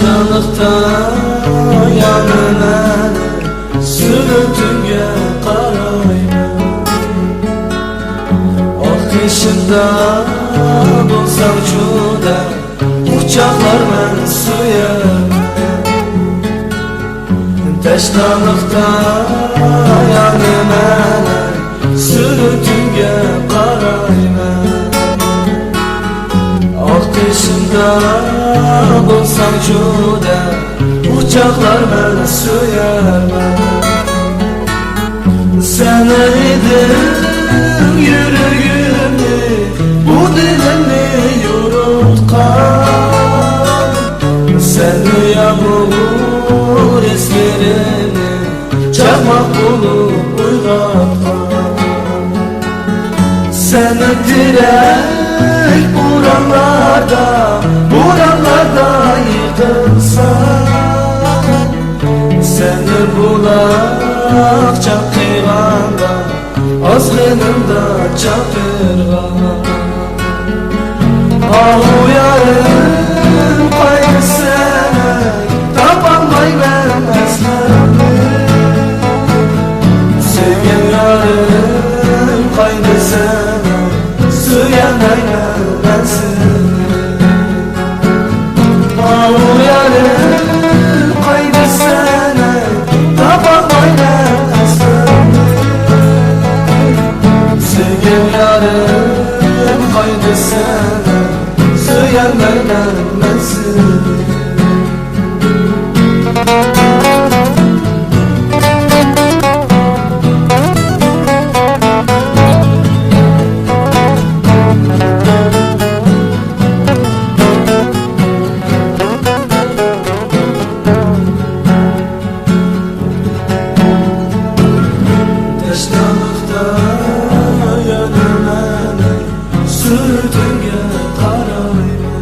Teşnalıkta yanına sürüntüge karayma. Akışında bulsam şuda uçaklar ben suya. Teşnalıkta yanına sürüntüge karayma. Akışında bulsam şuda uçaklar ben suya. Sen eydin yüreğimi, bu dilimi yorultkan. Sen yağmur esmerini çakmak bulup uygatkan. Sen direk buranlarda yıkılsan. Seni bulak çakırganda, azgınımda çakırgan. Ah uyarım kaydı seni, tapanmay ben esmerimi. Sevgim yarım kaydı seni, süyenay ben seni. Ah uyarım kaydı seni, tapanmay ben esmerimi. Sevgim yarım kaydı seni, süyenay ben seni. Teşnalıkta yanına sürtünge karayma.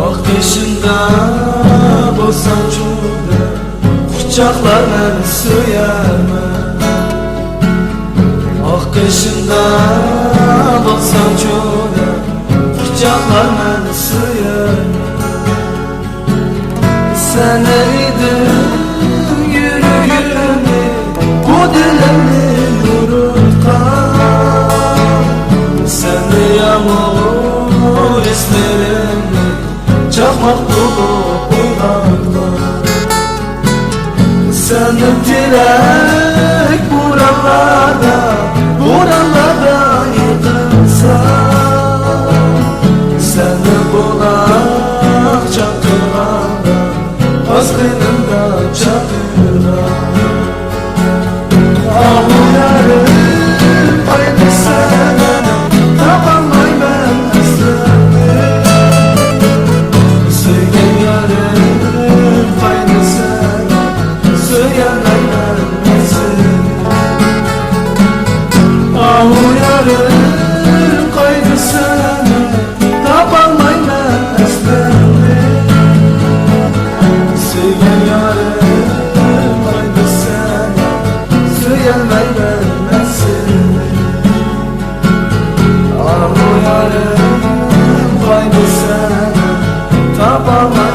Akışında bulsam şuda uçaklar ben suyarma. Akışında bulsam şuda uçaklar ben suyarma. Sen eydin yüreğimi, bu dilimi yorultkan. Sen yağmur esmerini çakmak bulup uygatkan. Sen direk buranlarda yıkılsan. Seni bulak çakırganda, azgınımda çakırgan. Ah uyarım kaydı seni, tapanmay ben esmerimi. Sevgim yarım kaydı seni, süyenay ben seni. Ah uyarım kaydı seni, tapanmay ben esmerimi. Sevgim yarım kaydı seni, süyenay ben seni. Ah uyarım kaydı seni, tapanmay